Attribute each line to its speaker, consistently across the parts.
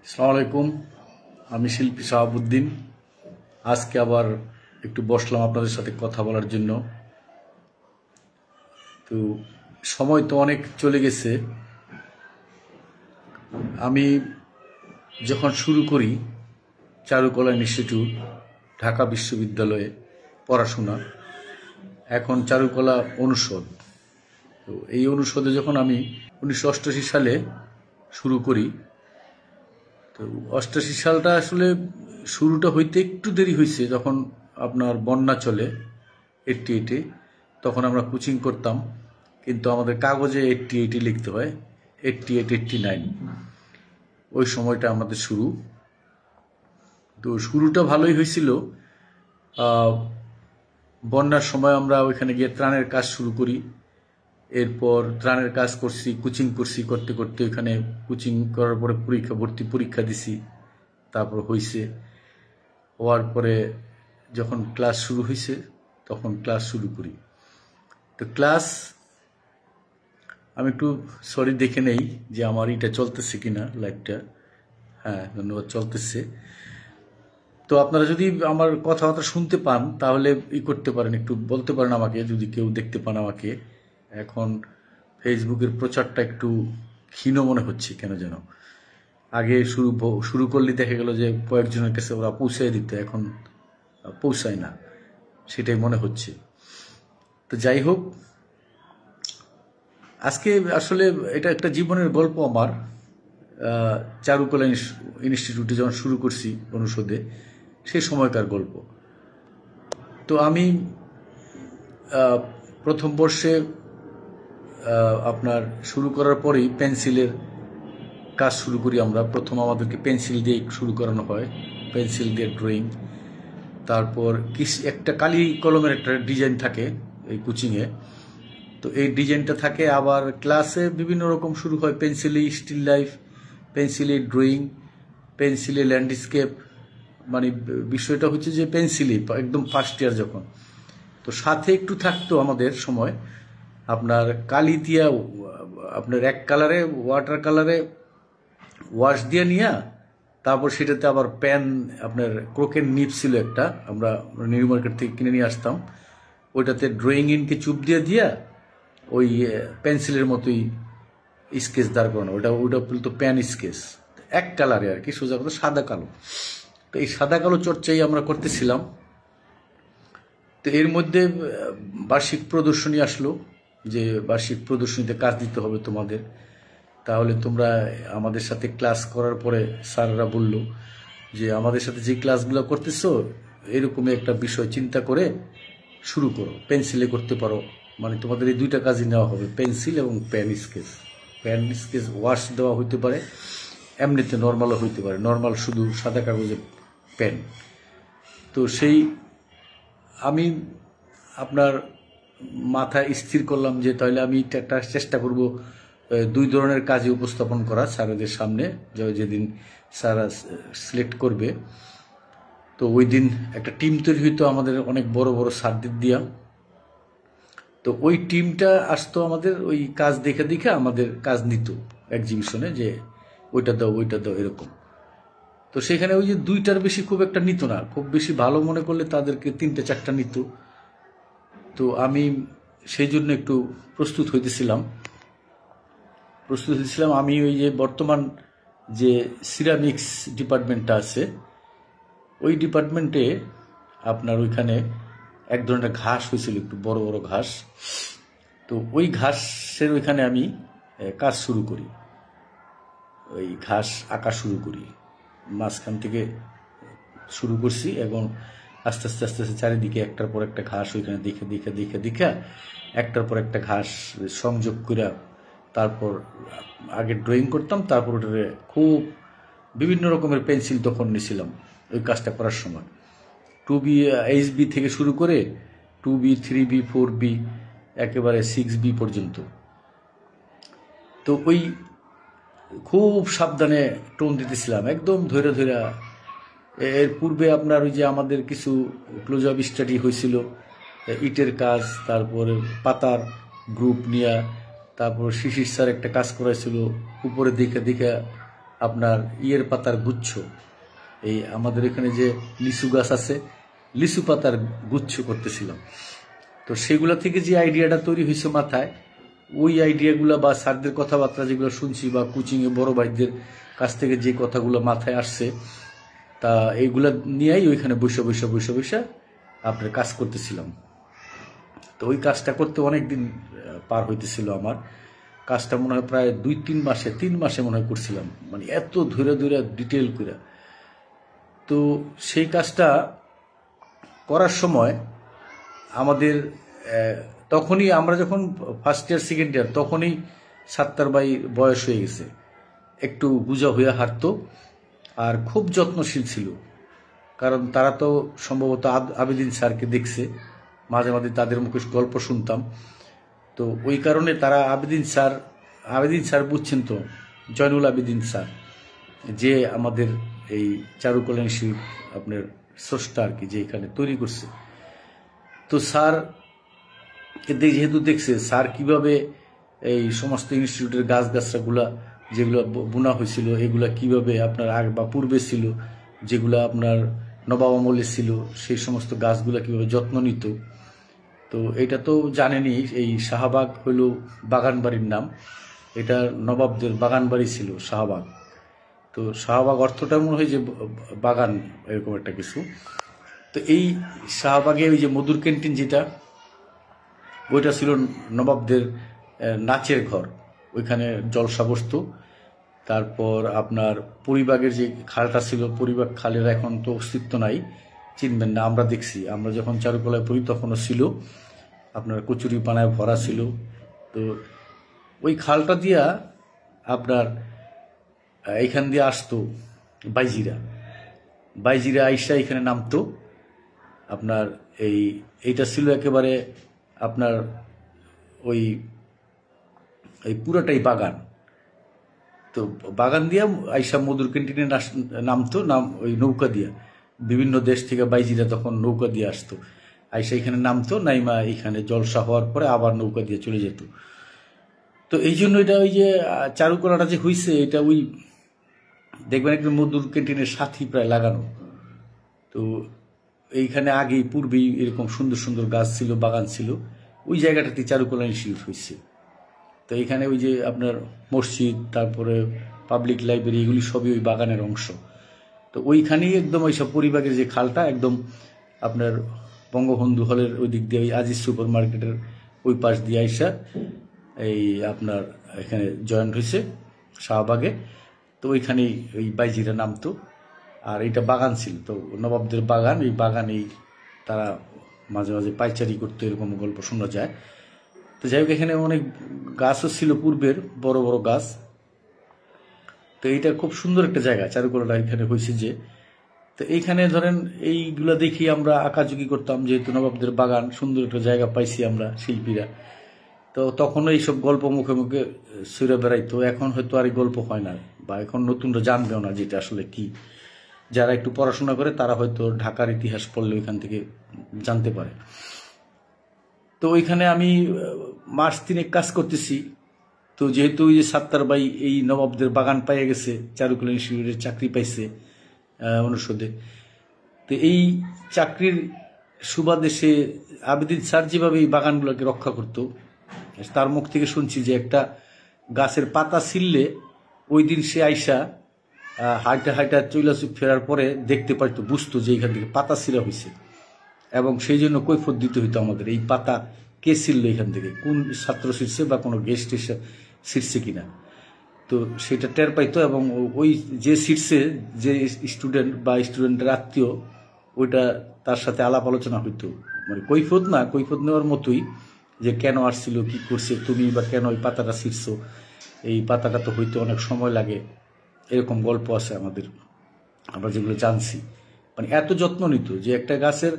Speaker 1: আসসালামু আলাইকুম। আমি শিল্পী শাহাবুদ্দিন। আজকে আবার একটু বসলাম আপনাদের সাথে কথা বলার জন্য। তো সময় তো অনেক চলে গেছে। আমি যখন শুরু করি চারুকলা ইনস্টিটিউট ঢাকা বিশ্ববিদ্যালয়ে পড়াশোনা, এখন চারুকলা অনুষদ। তো এই অনুষদে যখন আমি 1988 সালে শুরু করি, তো 88 সালটা আসলে শুরুটা হইতে একটু দেরি হয়েছে। যখন আপনার বন্যা চলে 88-এ, তখন আমরা কোচিং করতাম, কিন্তু আমাদের কাগজে 88 লিখতে হয়, 88, 89 ওই সময়টা আমাদের শুরু। তো শুরুটা ভালোই হয়েছিল। বন্যার সময় আমরা ওইখানে গিয়ে ত্রাণের কাজ শুরু করি। এরপর ত্রাণের কাজ করছি, কোচিং করছি, করতে করতে ওইখানে কোচিং করার পরে ভর্তি পরীক্ষা দিছি, তারপর হয়েছে। হওয়ার পরে যখন ক্লাস শুরু হয়েছে তখন ক্লাস শুরু করি। তো ক্লাস আমি একটু সরি দেখে নেই যে আমার এটা চলতেছে কিনা, লাইভটা। হ্যাঁ, ধন্যবাদ, চলতেছে। তো আপনারা যদি আমার কথাবার্তা শুনতে পান তাহলে করতে পারেন, একটু বলতে পারেন আমাকে, যদি কেউ দেখতে পান আমাকে। এখন ফেসবুকের প্রচারটা একটু ক্ষীণ মনে হচ্ছে কেন যেন। আগে শুরু করলে দেখা গেল যে কয়েকজনের কাছে ওরা পৌঁছায় দিত, এখন পৌঁছায় না, সেটাই মনে হচ্ছে। তো যাই হোক, আজকে আসলে এটা একটা জীবনের গল্প আমার। চারুকলা ইনস্টিটিউটে যখন শুরু করছি অনুষদে, সেই সময়কার গল্প। তো আমি প্রথম বর্ষে আপনার শুরু করার পরেই পেন্সিলের কাজ শুরু করি আমরা। প্রথম আমাদেরকে পেন্সিল দিয়ে শুরু করানো হয়, পেন্সিল দিয়ে ড্রয়িং। তারপর একটা কালি কলমের একটা ডিজাইন থাকে এই কোচিংয়ে, তো এই ডিজাইনটা থাকে। আবার ক্লাসে বিভিন্ন রকম শুরু হয়, পেন্সিলে স্টিল লাইফ, পেন্সিলে ড্রয়িং, পেন্সিলে ল্যান্ডস্কেপ। মানে বিষয়টা হচ্ছে যে পেন্সিলে একদম ফার্স্ট ইয়ার যখন, তো সাথে একটু থাকতো আমাদের সময় আপনার কালি দিয়া, আপনার এক কালারে ওয়াটার কালারে ওয়াশ দিয়ে নিয়ে, তারপর সেটাতে আবার পেন, আপনার ক্রোকের নিপ ছিল একটা, আমরা নিউ মার্কেট থেকে কিনে নিয়ে আসতাম। ওইটাতে ড্রয়িং ইনকে চুপ দিয়ে দিয়া ওই পেন্সিলের মতোই স্কেচ দাঁড় করানো, ওইটা বলতো পেন স্কেচ, এক কালারে আর কি, সোজা কথা সাদা কালো। তো এই সাদা কালো চর্চাই আমরা করতেছিলাম। তো এর মধ্যে বার্ষিক প্রদর্শনী আসলো, যে বার্ষিক প্রদর্শনীতে কাজ দিতে হবে তোমাদের, তাহলে তোমরা আমাদের সাথে ক্লাস করার পরে স্যাররা বলল যে আমাদের সাথে যে ক্লাসগুলো করতেছো এরকমই একটা বিষয় চিন্তা করে শুরু করো, পেন্সিলে করতে পারো। মানে তোমাদের এই দুইটা কাজই নেওয়া হবে, পেন্সিল এবং pen sketch. Pen sketch wash দেওয়া হইতে পারে, এমনিতে নর্মালও হইতে পারে, নর্মাল শুধু সাদা কাগজে পেন। তো সেই আমি আপনার মাথায় স্থির করলাম যে তাহলে আমি একটা চেষ্টা করব দুই ধরনের কাজে উপস্থাপন করা স্যারদের সামনে, যেদিন স্যার সিলেক্ট করবে। তো ওই দিন একটা টিম তৈরি হইতো আমাদের, অনেক বড় বড় স্যারদের দিয়া। তো ওই টিমটা আসতো আমাদের, ওই কাজ দেখে দেখে আমাদের কাজ নিত এক্সিবিশনে, যে ওইটা দাও ওইটা দাও এরকম। তো সেখানে ওই যে দুইটার বেশি খুব একটা নিত না, খুব বেশি ভালো মনে করলে তাদেরকে 3-4টা নিত। তো আমি সেই জন্য একটু প্রস্তুত হইতেছিলাম। আমি ওই যে বর্তমান যে সিরামিক্স ডিপার্টমেন্টটা আছে, ওই ডিপার্টমেন্টে আপনার ওইখানে এক ধরনের ঘাস হয়েছিল, একটু বড় বড় ঘাস। তো ওই ঘাসের ওইখানে আমি কাজ শুরু করি, ওই ঘাস আঁকা শুরু করি। মাঝখান থেকে শুরু করছি এবং আস্তে আস্তে আস্তে আস্তে চারিদিকে একটার পর একটা ঘাস ওইখানে দেখে দেখে দেখে দেখে একটার পর একটা ঘাস সংযোগ করে, তারপর আগে ড্রয়িং করতাম, তারপর ওটারে খুব বিভিন্ন রকমের পেন্সিল তখন নিয়েছিলাম ওই কাজটা করার সময়। 2B HB থেকে শুরু করে 2B 3B 4B একেবারে 6B পর্যন্ত। তো ওই খুব সাবধানে টোন দিতেছিলাম, একদম ধৈর্য ধৈর্য। এর পূর্বে আপনার ওই যে আমাদের কিছু ক্লোজ আপ স্টাডি হয়েছিল, ইটের কাজ, তারপরে পাতার গ্রুপ নিয়ে, তারপর শিশির স্যার একটা কাজ করাইছিল, উপরে দেখে দেখে আপনার ইয়ের পাতার গুচ্ছ, এই আমাদের এখানে যে লিচু গাছ আছে, লিচু পাতার গুচ্ছ করতেছিলাম। তো সেগুলো থেকে যে আইডিয়াটা তৈরি হয়েছে মাথায়, ওই আইডিয়াগুলো বা স্যারদের কথাবার্তা যেগুলো শুনছি বা কোচিংয়ে বড় ভাইদের কাছ থেকে যে কথাগুলো মাথায় আসছে, তা এইগুলা নিয়েই ওইখানে বসে আপনার কাজ করতেছিলাম। তো ওই কাজটা করতে অনেক দিন পার হইতেছিল আমার। কাজটা মনে হয় প্রায় 3 মাসে মনে হয় করছিলাম, মানে এত ধরে ডিটেল করে। তো সেই কাজটা করার সময় আমাদের তখনই আমরা যখন ফার্স্ট ইয়ার সেকেন্ড ইয়ার, তখনই সাত্তার ভাই বয়স হয়ে গেছে, একটু বুঝা হইয়া হাঁটতো আর খুব যত্নশীল ছিল। কারণ তারা তো সম্ভবত আবেদিন স্যারকে দেখছে, মাঝে মাঝে তাদের মুখে গল্প শুনতাম। তো ওই কারণে তারা আবেদিন স্যার বুঝছেন তো, জয়নুল আবেদিন স্যার, যে আমাদের এই চারুকলা ইনস্টিটিউট আপনার স্রষ্টা আর কি, যে এখানে তৈরি করছে। তো স্যার যেহেতু দেখছে স্যার কিভাবে এই সমস্ত ইনস্টিটিউটের গাছগাছরাগুলা যেগুলো বোনা হয়েছিল, এগুলা কিভাবে আপনার আগে বা পূর্বে ছিল, যেগুলা আপনার নবাব আমলে ছিল, সেই সমস্ত গাছগুলা কিভাবে যত্ন নিত। তো এটা তো জানেনি, এই শাহবাগ হইল বাগানবাড়ির নাম, এটা নবাবদের বাগানবাড়ি ছিল শাহবাগ। তো শাহবাগ অর্থটা মনে হয় যে বাগান, এরকম একটা কিছু। তো এই শাহবাগে ওই যে মধুর ক্যান্টিন যেটা, ওইটা ছিল নবাবদের নাচের ঘর, ওইখানে জলসা বসতো। তারপর আপনার পরিবাগের যে খালটা ছিল, পরিবাগ খালের এখন তো অস্তিত্ব নাই, চিনবেন না, আমরা দেখছি, আমরা যখন চারুকলায় পড়ি তখনও ছিল, আপনার কচুরি পানায় ভরা ছিল। তো ওই খালটা দিয়া আপনার এইখান দিয়ে আসতো বাইজিরা আইসা এখানে নামতো। আপনার এইটা ছিল একেবারে আপনার ওই পুরাটাই বাগান। তো বাগান দিয়া আইসা মধুর ক্যান্টিনে নামতো, ওই নৌকা দিয়া, বিভিন্ন দেশ থেকে বাইজিরা তখন নৌকা দিয়ে আসতো, আইসা এখানে নামতো, নাইমা এখানে জলসা হওয়ার পরে আবার নৌকা দিয়ে চলে যেত। তো এই জন্য এটা ওই যে চারুকলাটা যে হয়েছে, এটা ওই দেখবেন একটা মধুর ক্যান্টিনের সাথী প্রায় লাগানো। তো এইখানে আগেই পূর্বেই এরকম সুন্দর সুন্দর গাছ ছিল, বাগান ছিল, ওই জায়গাটাতে চারুকলা ইনস্টিটিউট হয়েছে। তো এখানে ওই যে আপনার মসজিদ, তারপরে পাবলিক লাইব্রেরি, এগুলি সবই ওই বাগানের অংশ। তো ওইখানেই একদম ওইসব পরিবাগের যে খালটা, একদম আপনার বঙ্গবন্ধু হলের ওই দিক দিয়ে, ওই আজিজ সুপার মার্কেটের ওই পাশ দিয়ে আইসা এই আপনার এখানে জয়েন্ট হয়েছে শাহবাগে। তো ওইখানেই ওই বাইজিরা নামতো, আর এইটা বাগান ছিল, তো নবাবদের বাগান, এই বাগানেই তারা মাঝে মাঝে পাইচারি করতো, এরকম গল্প শোনা যায়। তো যাই হোক, এখানে অনেক গাছও ছিল পূর্বের, বড় বড় গাছ। তো এইটা খুব সুন্দর একটা জায়গা, চারুকলাটা এখানে হয়েছে যে। তো এইখানে ধরেন এইগুলা দেখি আমরা আঁকাঝুঁকি করতাম, যেহেতু নবাবদের বাগান, সুন্দর একটা জায়গা পাইছি আমরা শিল্পীরা। তো তখনও এইসব গল্প মুখে মুখে ছুঁড়ে বেড়াইতো। এখন হয়তো আর এই গল্প হয় না, বা এখন নতুনরা জানবেও না যেটা আসলে কি। যারা একটু পড়াশোনা করে তারা হয়তো ঢাকার ইতিহাস পড়লে ওইখান থেকে জানতে পারে। তো ওইখানে আমি মাস 3 কাজ করতেছি। তো যেহেতু ওই যে সাত্তার ভাই এই নবাবদের বাগান পাইয়ে গেছে, চারুকলা ইনস্টিটিউটের চাকরি পাইছে অনুষদে, তো এই চাকরির সুবাদে সে আবেদিন স্যার যেভাবে এই বাগানগুলোকে রক্ষা করতো, তার মুখ থেকে শুনছি যে একটা গাছের পাতা ছিললে ওই দিন সে আইসা হাইটা চৈলাচুপ ফেরার পরে দেখতে পারতো, বুঝতো যে এইখান থেকে পাতা ছিঁড়া হয়েছে, এবং সেই জন্য কৈফত দিতে হইতো আমাদের, এই পাতা কে ছিঁড়ল এখান থেকে, কোন ছাত্র ছিঁড়ছে বা কোনো গেস্ট এসে ছিঁড়ছে কিনা। তো সেটা টের পাইতো, এবং ওই যে ছিঁড়ছে, যে স্টুডেন্ট বা স্টুডেন্টের আত্মীয়, ওইটা তার সাথে আলাপ আলোচনা হইতো, মানে কৈফত না, কৈফত নেওয়ার মতোই, যে কেন আসছিল, কি করছে তুমি, বা কেন ওই পাতাটা ছিঁড়ছো, এই পাতাটা তো হইতে অনেক সময় লাগে, এরকম গল্প আছে আমাদের, আমরা যেগুলো জানছি। মানে এত যত্ন নিত যে একটা গাছের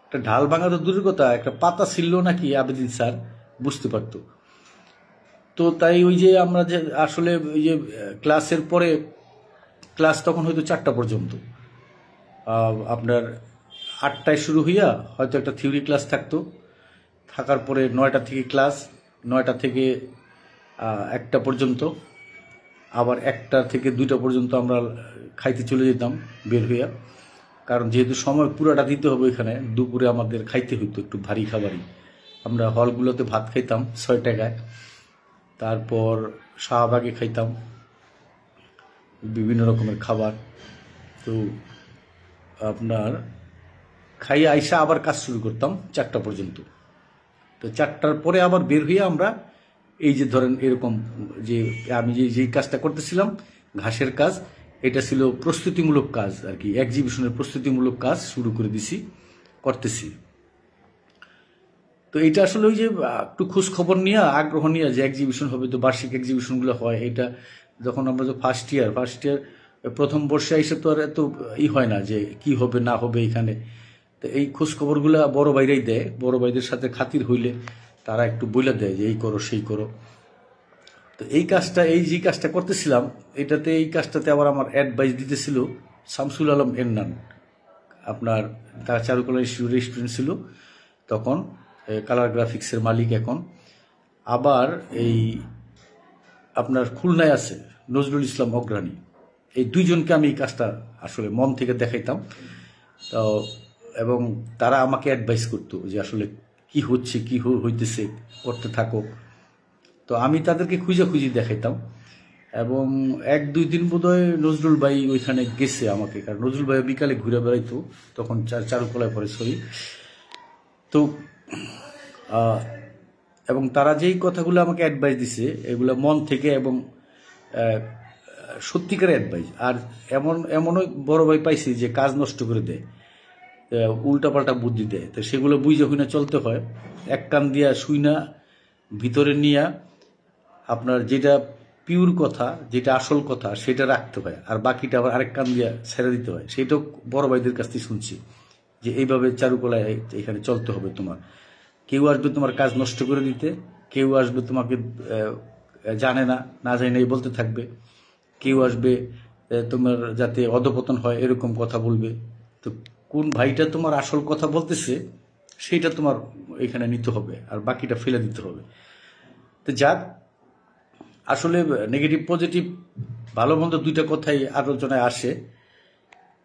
Speaker 1: একটা ঢাল ভাঙা তো দূরের কথা, একটা পাতা ছিল নাকি আবেদিন স্যার বুঝতে পারতো। তো তাই ওই যে আমরা যে আসলে ওই যে ক্লাসের পরে, ক্লাস তখন হয়তো 4টা পর্যন্ত, আপনার 8টায় শুরু হইয়া হয়তো একটা থিওরি ক্লাস থাকতো, থাকার পরে 9টা থেকে ক্লাস, 9টা থেকে 1টা পর্যন্ত, আবার 1টা থেকে 2টা পর্যন্ত আমরা খাইতে চলে যেতাম বের হইয়া, কারণ যেহেতু সময় পুরাটা দিতে হবে এখানে, দুপুরে আমাদের খাইতে হইতো একটু ভারী খাবারই। আমরা হলগুলোতে ভাত খাইতাম 6 টাকায়, তারপর শাহবাগে খাইতাম বিভিন্ন রকমের খাবার। তো আপনার খাইয়ে আইসা আবার কাজ শুরু করতাম 4টা পর্যন্ত। তো 4টার পরে আবার বের হয়ে আমরা এই যে ধরেন এরকম যে আমি যেই কাজটা করতেছিলাম ঘাসের কাজ, এটা ছিল প্রস্তুতিমূলক কাজ আর কি, এক্সিবিশনের প্রস্তুতিমূলক কাজ শুরু করে করতেছি। তো এটা আসলে ওই যে একটু খোঁজ খবর নিয়ে আগ্রহ নিয়ে যে এক্সিবিশন হবে, তো বার্ষিক এক্সিবিশনগুলো হয়, এটা যখন আমরা যে ফার্স্ট ইয়ার প্রথম বর্ষে এসে তো আর এত হয় না যে কি হবে না হবে এখানে। তো এই খোঁজ খবরগুলো বড় ভাইরাই দেয়, বড় ভাইদের সাথে খাতির হইলে তারা একটু বলে দেয় যে এই করো সেই করো। তো এই যে কাজটা করতেছিলাম এই কাজটাতে আবার আমার অ্যাডভাইস দিতেছিল শামসুল আলম এন্নান, আপনার তার চারুকলা রেস্টুরেন্ট ছিল তখন, কালার গ্রাফিক্সের মালিক এখন। আবার এই আপনার খুলনায় আছে নজরুল ইসলাম অগ্রণী, এই দুইজনকে আমি এই কাজটা আসলে মন থেকে দেখাইতাম। তো এবং তারা আমাকে অ্যাডভাইস করতো যে আসলে কি হচ্ছে কি হইতেছে করতে থাকো। তো আমি তাদেরকে খুঁজে দেখাইতাম, এবং 1-2 দিন বোধহয় নজরুল ভাই ওইখানে গেছে আমাকে, কারণ নজরুল ভাই বিকালে ঘুরে বেড়াইতো তখন, চারুকলায় পরে সরি। তো এবং তারা যেই কথাগুলো আমাকে অ্যাডভাইস দিছে এগুলো মন থেকে এবং সত্যিকার অ্যাডভাইস। আর এমনও বড় ভাই পাইছি যে কাজ নষ্ট করে দেয়, উল্টাপাল্টা বুদ্ধি দেয়। তো সেগুলো বুঝে হইনা চলতে হয়, এক কান দিয়া শুই না ভিতরে নিয়া আপনার যেটা পিওর কথা, যেটা আসল কথা সেটা রাখতে হয়, আর বাকিটা আবার আরেক কান দিয়া ছেড়ে দিতে হয়। সেটাও বড় ভাইদের কাছ থেকে শুনছি যে এইভাবে চারুকলায় এখানে চলতে হবে তোমার। কেউ আসবে তোমার কাজ নষ্ট করে দিতে, কেউ আসবে তোমাকে জানে না জানে বলতে থাকবে, কেউ আসবে তোমার যাতে অধপতন হয় এরকম কথা বলবে। তো কোন ভাইটা তোমার আসল কথা বলতেছে সেইটা তোমার এখানে নিতে হবে, আর বাকিটা ফেলে দিতে হবে। তো যাক, আসলে নেগেটিভ পজিটিভ ভালো মন্দ দুইটা কথাই আলোচনায় আসে।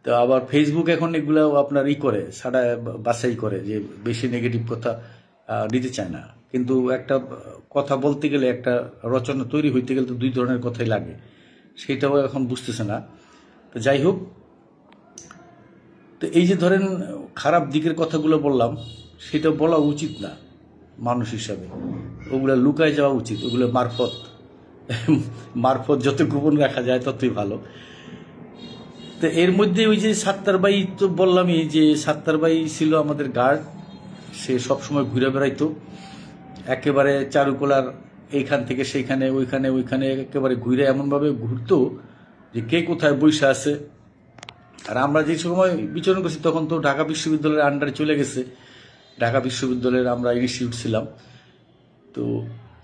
Speaker 1: তো আবার ফেসবুক এখন এগুলো আপনার করে সারা বাছাই করে যে বেশি নেগেটিভ কথা নিতে চায় না, কিন্তু একটা কথা বলতে গেলে একটা রচনা তৈরি হইতে গেলে তো 2 ধরনের কথাই লাগে, সেটাও এখন বুঝতেছে না। তো যাই হোক, তো এই যে ধরেন খারাপ দিকের কথাগুলো বললাম, সেটা বলা উচিত না মানুষ হিসাবে, ওগুলো লুকায় যাওয়া উচিত, ওগুলো মারফত যত গোপন রাখা যায় ততই ভালো। তো এর মধ্যে ওই যে সাত্তার ভাই, তো বললামই যে সাত্তার ভাই ছিল আমাদের গার্ড, সে সবসময় ঘুরে বেড়াইতো একেবারে চারুকলার এইখান থেকে সেইখানে ওইখানে একেবারে ঘুরে এমনভাবে ঘুরতো যে কে কোথায় বৈশা আছে। আর আমরা যে সময় বিচরণ করছি তখন তো ঢাকা বিশ্ববিদ্যালয়ের আন্ডারে চলে গেছে, ঢাকা বিশ্ববিদ্যালয়ের আমরা ইনস্টিটিউট ছিলাম। তো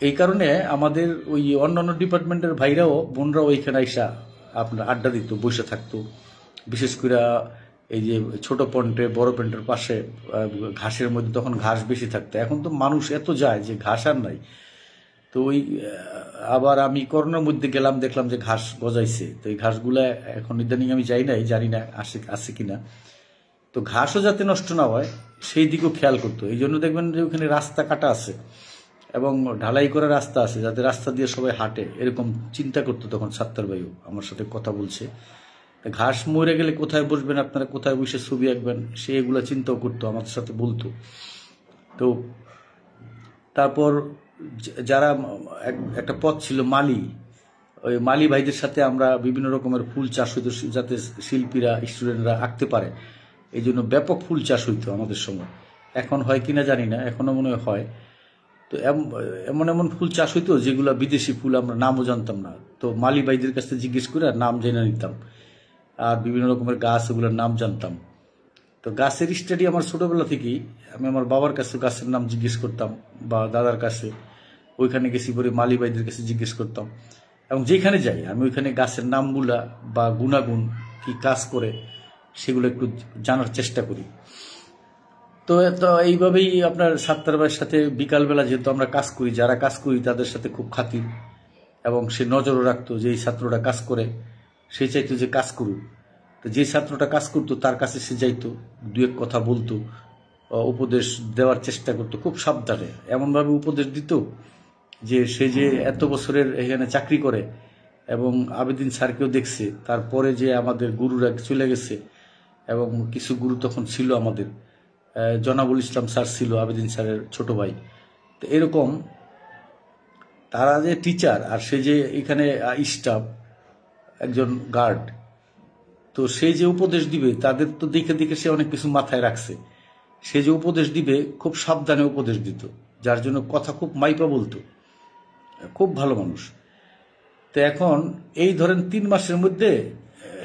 Speaker 1: এই কারণে আমাদের ওই অন্যান্য ডিপার্টমেন্টের ভাইরাও বোনরাও ওইখানে আইসা আপনার আড্ডা দিত, বসে থাকতো। বিশেষ করে এই যে ছোট পয়েন্টে বড় পয়েন্টের পাশে ঘাসের মধ্যে তখন ঘাস বেশি থাকতো, এখন তো মানুষ এত যায় যে ঘাস আর নাই। তো ওই আবার আমি করোনার মধ্যে গেলাম, দেখলাম যে ঘাস গজাইছে। তো এই ঘাসগুলা এখন ইদানিং আমি যাই নাই, জানি না আছে কিনা। তো ঘাসও যাতে নষ্ট না হয় সেই দিকেও খেয়াল করতো। এই জন্য দেখবেন যে ওখানে রাস্তা কাটা আছে এবং ঢালাই করা রাস্তা আছে, যাতে রাস্তা দিয়ে সবাই হাঁটে, এরকম চিন্তা করতো তখন সাত্তার ভাইও আমার সাথে কথা বলছে। ঘাস মরে গেলে কোথায় বসবেন আপনারা, কোথায় বসে ছবি আঁকবেন, সে এগুলা চিন্তাও করতো, আমাদের সাথে বলতো। তো তারপর যারা একটা পথ ছিল মালি, ওই মালি ভাইদের সাথে আমরা বিভিন্ন রকমের ফুল চাষ হইতো, যাতে শিল্পীরা স্টুডেন্টরা আঁকতে পারে, এই জন্য ব্যাপক ফুল চাষ হইতো আমাদের সময়। এখন হয় কিনা জানি না, এখনো মনে হয়। তো এমন ফুল চাষ হইতো যেগুলো বিদেশি ফুল, আমরা নামও জানতাম না। তো মালি ভাইদের কাছে জিজ্ঞেস করে নাম জেনে নিতাম, আর বিভিন্ন রকমের গাছ ওগুলোর নাম জানতাম। তো গাছের স্টাডি আমার ছোটবেলা থেকেই, আমি আমার বাবার কাছে গাছের নাম জিজ্ঞেস করতাম, বা দাদার কাছে, ওইখানে গেছি পরে মালি ভাইদের কাছে জিজ্ঞেস করতাম। এবং যেখানে যাই আমি ওইখানে গাছের নামগুলা বা গুণাগুণ কি কাজ করে সেগুলো একটু জানার চেষ্টা করি। তো এইভাবেই আপনার সাত্তার ভাইয়ের সাথে বিকালবেলা যেহেতু আমরা কাজ করি, যারা কাজ করি তাদের সাথে খুব খাতির, এবং সে নজরও রাখতো যে এই ছাত্রটা কাজ করে, সে চাইতো যে কাজ করুক। তো যে ছাত্রটা কাজ করতো তার কাছে সে যাইতো, দু এক কথা বলতো, উপদেশ দেওয়ার চেষ্টা করতো খুব সাবধানে, এমনভাবে উপদেশ দিত যে সে যে এত বছরের এখানে চাকরি করে এবং আবেদিন স্যারকেও দেখছে, তারপরে যে আমাদের গুরুরা চলে গেছে এবং কিছু গুরু তখন ছিল আমাদের, জনাবুল ইসলাম স্যার ছিল আবেদিন স্যারের ছোট ভাই। তো এরকম তারা যে টিচার আর সে যে এখানে স্টাফ, একজন গার্ড, তো সে যে উপদেশ দিবে তাদের তো দেখে দেখে সে অনেক কিছু মাথায় রাখছে। সে যে উপদেশ দিবে খুব সাবধানে উপদেশ দিত, যার জন্য কথা খুব মাইপা বলতো, খুব ভালো মানুষ। তো এখন এই ধরেন 3 মাসের মধ্যে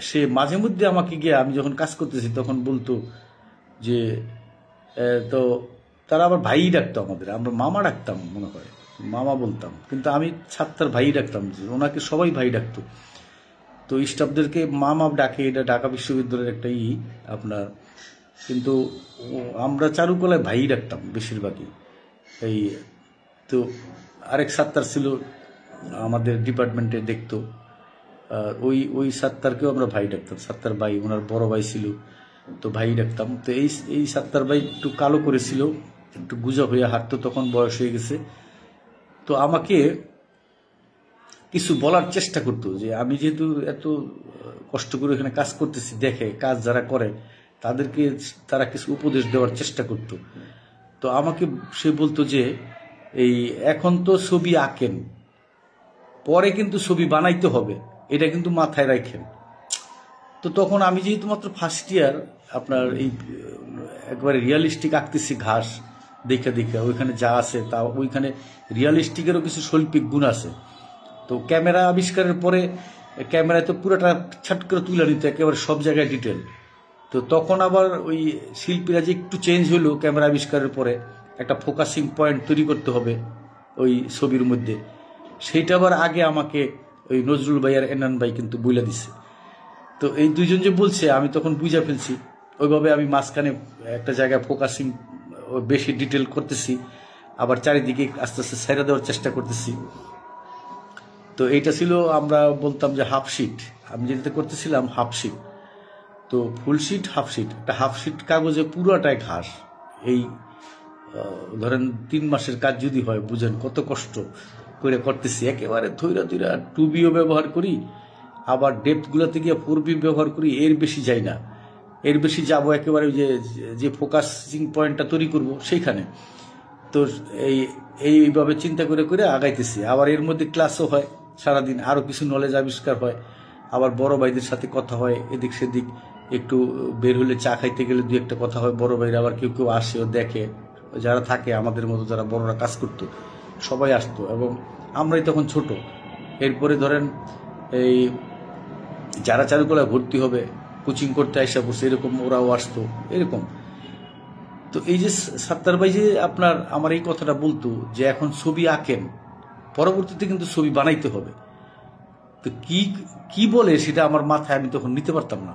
Speaker 1: সে মাঝে মধ্যে আমাকে গিয়ে, আমি যখন কাজ করতেছি তখন বলতো যে তো তারা আবার ভাই ডাকতো আমাদের, আমরা মামা ডাকতাম, মনে হয় মামা বলতাম, কিন্তু আমি ছাত্র ভাই ডাকতাম, যে ওনাকে সবাই ভাই ডাকতো। তো স্টাফদেরকে মামা ডাকে, এটা ঢাকা বিশ্ববিদ্যালয়ের একটা আপনার, কিন্তু আমরা চারুকলায় ভাই ডাকতাম বেশিরভাগই। এই তো আরেক সাত্তার ছিল আমাদের ডিপার্টমেন্টে দেখতো, ওই সাত্তারকেও আমরা ভাই ডাকতাম, সাত্তার ভাই, ওনার বড় ভাই ছিল, তো ভাই ডাকতাম। তো এই সাত্তার ভাই একটু কালো করেছিল, একটু গুজব হয়ে হাঁটতো, তখন বয়স হয়ে গেছে। তো আমাকে কিছু বলার চেষ্টা করতো, যে আমি যেহেতু এত কষ্ট করে এখানে কাজ করতেছি, দেখে কাজ যারা করে তাদেরকে তারা কিছু উপদেশ দেওয়ার চেষ্টা করত। তো আমাকে সে বলতো যে এই এখন তো ছবি আঁকেন, পরে কিন্তু ছবি বানাইতে হবে, এটা কিন্তু মাথায় রাখেন। তো তখন আমি যেহেতু মাত্র ফার্স্ট ইয়ার, আপনার এই একবারে রিয়ালিস্টিক আঁকতেছি, ঘাস দেখে দেখে ওইখানে যা আছে তা, ওইখানে রিয়ালিস্টিকেরও কিছু শৈল্পিক গুণ আছে। তো ক্যামেরা আবিষ্কারের পরে ক্যামেরায় তো পুরোটা ছাট করে তুলে নিত, একেবারে সব জায়গায় ডিটেল। তো তখন আবার ওই শিল্পীরা যে একটু চেঞ্জ হলো ক্যামেরা আবিষ্কারের পরে, একটা ফোকাসিং পয়েন্ট তৈরি করতে হবে ওই ছবির মধ্যে, সেইটা আবার আগে আমাকে ওই নজরুল ভাই আর এনান ভাই কিন্তু বুঝলে দিছে। তো এই দুইজন যে বলছে আমি তখন বুঝা ফেলছি, ওইভাবে আমি মাঝখানে একটা জায়গায় ফোকাসিং বেশি ডিটেল করতেছি, আবার চারিদিকে আস্তে আস্তে সাইরা দেওয়ার চেষ্টা করতেছি। তো এইটা ছিল, আমরা বলতাম যে হাফ শিট, আমি যেটাতে করতেছিলাম হাফ শিট। তো ফুল শিট, হাফ শিট, একটা হাফ শিট কাগজে পুরোটাই ঘাস। এই ধরেন 3 মাসের কাজ যদি হয়, বুঝেন কত কষ্ট করে করতেছি, একেবারে ধৈরা ধৈরা 2Bও ব্যবহার করি, আবার ডেপথগুলোতে গিয়ে 4B ব্যবহার করি, এর বেশি যাই না, এর বেশি যাব একেবারে যে ফোকাসিং পয়েন্টটা তৈরি করব সেইখানে। তো এইভাবে চিন্তা করে করে আগাইতেছি। আবার এর মধ্যে ক্লাসও হয় সারাদিন, আরও কিছু নলেজ আবিষ্কার হয়, আবার বড় ভাইদের সাথে কথা হয়, এদিক সেদিক একটু বের হলে চা খাইতে গেলে 2-1টা কথা হয়, বড় ভাইরা আবার কেউ কেউ আসে ও দেখে, যারা থাকে আমাদের মতো যারা বড়রা কাজ করতো সবাই আসতো, এবং আমরাই তখন ছোট। এরপরে ধরেন এই যারা চারুকলায় ভর্তি হবে, কোচিং করতে আসা বসে, এরকম ওরাও আসতো এরকম। তো এই যে সাত্তার ভাই যে আপনার আমার এই কথাটা বলতো যে এখন ছবি আঁকেন, পরবর্তীতে কিন্তু ছবি বানাইতে হবে। তো কি বলে সেটা আমার মাথায় আমি তখন নিতে পারতাম না,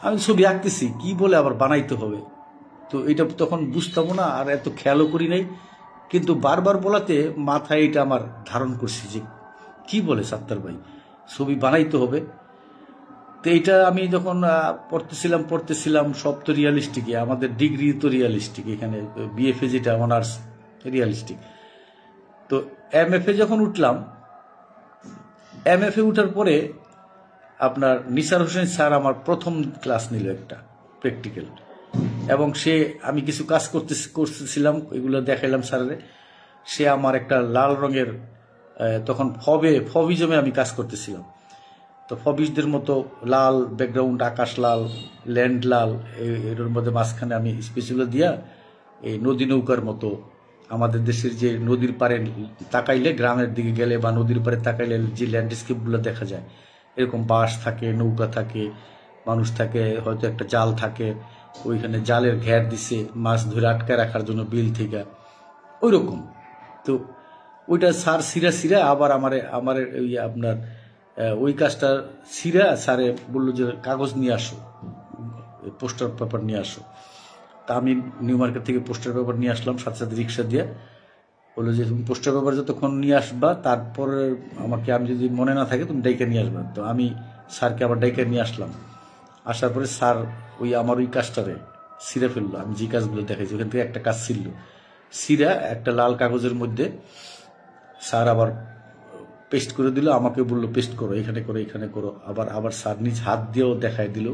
Speaker 1: আমি ছবি আঁকতেছি কি বলে আবার বানাইতে হবে, তো এটা তখন বুঝতামও না, আর এত খেয়ালও করি নাই, কিন্তু বারবার বলাতে মাথায় এটা আমার ধারণ করছি যে কি বলে সাত্তার ভাই, ছবি বানাইতে হবে। তো এইটা আমি যখন পড়তেছিলাম সব তো রিয়ালিস্টিক, আমাদের ডিগ্রি তো রিয়ালিস্টিক, এখানে বিএফএ যেটা অনার্স রিয়ালিস্টিক। তো এমএফএ যখন উঠলাম, এমএফএ উঠার পরে আপনার নিসার হোসেন স্যার আমার প্রথম ক্লাস নিল একটা প্র্যাকটিক্যাল, এবং আমি কিছু কাজ করতেছিলাম, এগুলো দেখাইলাম স্যারের। সে আমার একটা লাল রঙের, তখন ফবিজমে আমি কাজ করতেছিলাম, তো ফবিজদের মতো লাল ব্যাকগ্রাউন্ড, আকাশ লাল, ল্যান্ড লাল, এর মধ্যে মাঝখানে আমি স্পেসগুলো দিয়া এই নদী নৌকার মতো, আমাদের দেশের যে নদীর পাড়ে তাকাইলে, গ্রামের দিকে গেলে বা নদীর পাড়ে তাকাইলে যে ল্যান্ডস্কেপগুলো দেখা যায়, এরকম বাঁশ থাকে, নৌকা থাকে, মানুষ থাকে, হয়তো একটা জাল থাকে, ওইখানে জালের ঘের দিছে মাছ ধরে আটকায় রাখার জন্য বিল থেকে, ওই রকম। তো ওইটা স্যার সিরা আবার আমার ওই আপনার ওই কাজটা স্যারে বললো যে কাগজ নিয়ে আসো, পোস্টার পেপার নিয়ে আসো। তা আমি নিউ মার্কেট থেকে পোস্টার পেপার নিয়ে আসলাম, সাথে সাথে রিক্সা দিয়ে। বললো যে তুমি পোস্টার পেপার যতক্ষণ নিয়ে আসবা, তারপরে আমাকে, আমি যদি মনে না থাকে তুমি ডাইকা নিয়ে আসবা। তো আমি স্যারকে আবার ডাইকা নিয়ে আসলাম। আসার পরে স্যার ওই আমার ওই কাজটারে সিরা ফেললো। আমি যে কাজগুলো দেখাইছি ওখান থেকে একটা কাজ ছিল, সিরা একটা লাল কাগজের মধ্যে স্যার আবার পেস্ট করে দিল। আমাকে বললো পেস্ট করো, এখানে করো, এখানে করো। আবার স্যার নিজ হাত দিয়েও দেখাই দিল।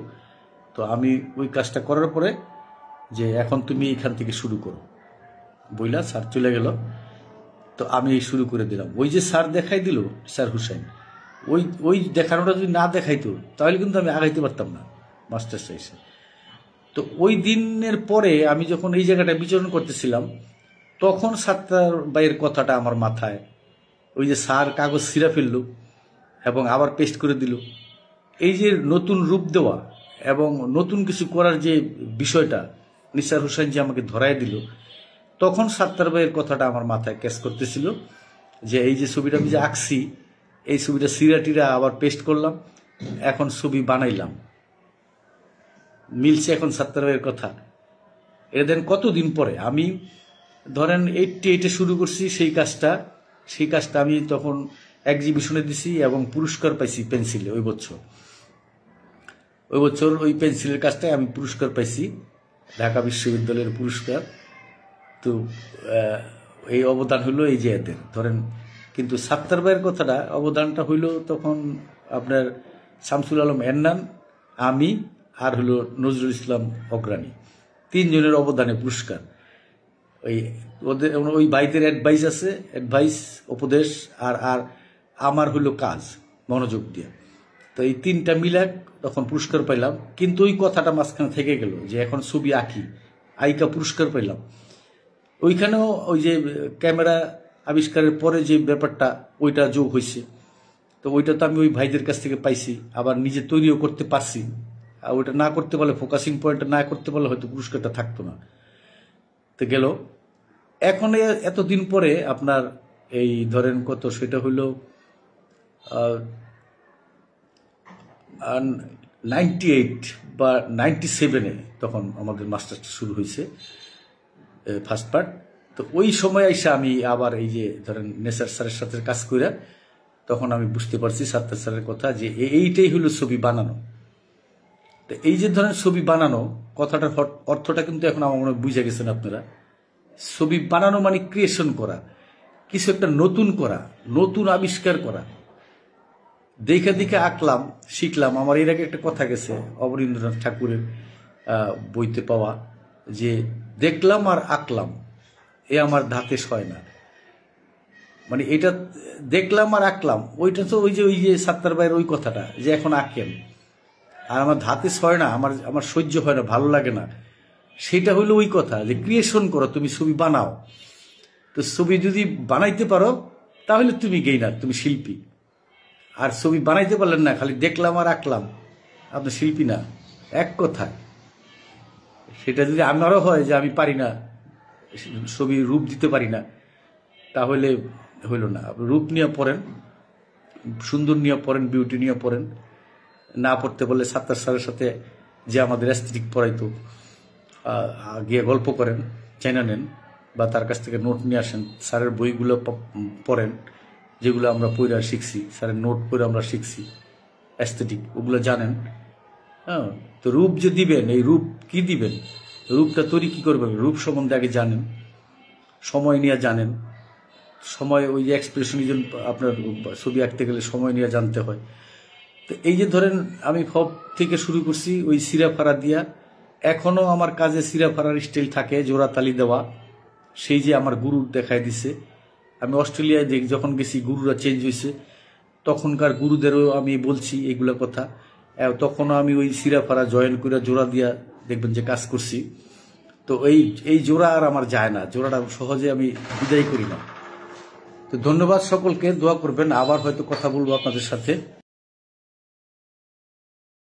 Speaker 1: তো আমি ওই কাজটা করার পরে যে এখন তুমি এখান থেকে শুরু করো বইলা স্যার চলে গেল। তো আমি শুরু করে দিলাম। ওই যে স্যার দেখাই দিল, স্যার হুসাইন, ওই দেখানোটা যদি না দেখাইতো তাহলে কিন্তু আমি আগাইতে পারতাম না মাস্টার সাইসে। তো ওই দিনের পরে আমি যখন এই জায়গাটা বিচরণ করতেছিলাম, তখন সাত্তার ভাইয়ের কথাটা আমার মাথায়, ওই যে স্যার কাগজ ছিঁড়া ফেলল এবং আবার পেস্ট করে দিল, এই যে নতুন রূপ দেওয়া এবং নতুন কিছু করার যে বিষয়টা নিসার হুসাইন যে আমাকে ধরায় দিল, তখন সাত্তার ভাইয়ের কথাটা আমার মাথায় ক্যাচ করতেছিল যে এই যে ছবিটা আমি যে আঁকছি, এই ছবিটা সিরাটিরা আবার পেস্ট করলাম, এখন ছবি বানাইলাম, মিলছে এখন সাত্তার ভাইয়ের কথা। এটা দেন কতদিন পরে আমি ধরেন 88-এ শুরু করছি সেই কাজটা আমি তখন এক্সিবিশনে দিছি এবং পুরস্কার পাইছি পেন্সিলে। ওই বছর ওই পেন্সিলের কাজটায় আমি পুরস্কার পাইছি, ঢাকা বিশ্ববিদ্যালয়ের পুরস্কার। তো এই অবদান হইলো এই যে এদের ধরেন। কিন্তু সাত্তার ভাইয়ের কথাটা অবদানটা হইল তখন আপনার শামসুল আলম এন্নান, আমি আর হলো নজরুল ইসলাম অগ্রাণী, 3 জনের অবদানে পুরস্কার। ওই ভাইদের অ্যাডভাইস আছে, অ্যাডভাইস উপদেশ, আর আমার হইল কাজ মনোযোগ দিয়ে। তো এই 3টা মিলে তখন পুরস্কার পাইলাম। কিন্তু ওই কথাটা মাঝখানে থেকে গেল যে এখন ছবি আইকা পুরস্কার পাইলাম। ওইখানেও ওই যে ক্যামেরা আবিষ্কারের পরে যে ব্যাপারটা ওইটা যোগ হয়েছে। তো ওইটা তো আমি ওই ভাইদের কাছ থেকে পাইছি, আবার নিজে তৈরিও করতে পারছি। আর ওইটা না করতে পারলে, ফোকাসিং পয়েন্টটা না করতে পারলে হয়তো পুরস্কারটা থাকতো না। তো গেল এখন এতদিন পরে আপনার এই ধরেন কত, সেটা হইল 98 বা 97-এ তখন আমাদের মাস্টার্সটা শুরু হয়েছে, ফার্স্ট পার্ট। তো ওই সময় এসে আমি আবার এই যে ধরেন নেসার স্যারের সাথে কাজ করে তখন আমি বুঝতে পারছি সাত্তার স্যারের কথা যে এইটাই হলো ছবি বানানো। তো এই যে ধরেন ছবি বানানো কথাটার অর্থটা কিন্তু এখন আমার মনে বুঝে গেছেন আপনারা। ছবি বানানো মানে ক্রিয়েশন করা, কিছু একটা নতুন করা, নতুন আবিষ্কার করা। দেখে আঁকলাম, শিখলাম। আমার এর আগে একটা কথা গেছে অবনীন্দ্রনাথ ঠাকুরের বইতে পাওয়া, যে দেখলাম আর আঁকলাম এ আমার ধাতে সয় না। মানে এটা দেখলাম আর আঁকলাম, ওইটা তো ওই যে সাত্তার ভাইয়ের ওই কথাটা যে এখন আঁকেন, আর আমার ধাতে সয় না, আমার সহ্য হয় না, ভালো লাগে না। সেটা হইলো ওই কথা যে ক্রিয়েশন করো, তুমি ছবি বানাও। তো ছবি যদি বানাইতে পারো তাহলে তুমি গেইনার, তুমি শিল্পী। আর ছবি বানাইতে পারলেন না, খালি দেখলাম আর আঁকলাম, আপনি শিল্পী না। এক কথায় সেটা যদি আমারও হয় যে আমি পারি না, ছবি রূপ দিতে পারি না, তাহলে হইল না। রূপ নিয়ে পড়েন, সুন্দর নিয়ে পড়েন, বিউটি নিয়ে পড়েন। না পড়তে বললে সাত্তার স্যারের সাথে যে আমাদের অ্যাস্থেটিক পড়াইতো, গিয়ে গল্প করেন, চাইনা নেন, বা তার কাছ থেকে নোট নিয়ে আসেন। স্যারের বইগুলো পড়েন, যেগুলো আমরা পড়ে শিখছি, স্যারের নোট পড়ে আমরা শিখছি অ্যাস্থেটিক, ওগুলো জানেন। হ্যাঁ, তো রূপ যে দিবেন, এই রূপ কি দিবেন, রূপটা তৈরি কি করবেন, রূপ সম্বন্ধে আগে জানেন, সময় নিয়ে জানেন। সময় ওই যে এক্সপ্রেশনিজম, আপনার ছবি আঁকতে গেলে সময় নিয়ে জানতে হয়। তো এই যে ধরেন আমি ফব থেকে শুরু করছি ওই সিরাফারা দিয়া, এখনো আমার কাজে সিরাফারার স্টাইল থাকে, জোড়াতালি দেওয়া। সেই যে আমার গুরু দেখায় দিছে, আমি অস্ট্রেলিয়ায় যখন গেছি গুরুরা চেঞ্জ হয়েছে, তখনকার গুরুদেরও আমি বলছি এগুলো কথা। তখনও আমি ওই সিরাফারা জয়েন করে জোড়া দিয়া দেখবেন যে কাজ করছি। তো এই জোড়া আর আমার যায় না, জোড়াটা সহজে আমি বিদায় করি না। তো ধন্যবাদ সকলকে, দোয়া করবেন, আবার হয়তো কথা বলবো আপনাদের সাথে।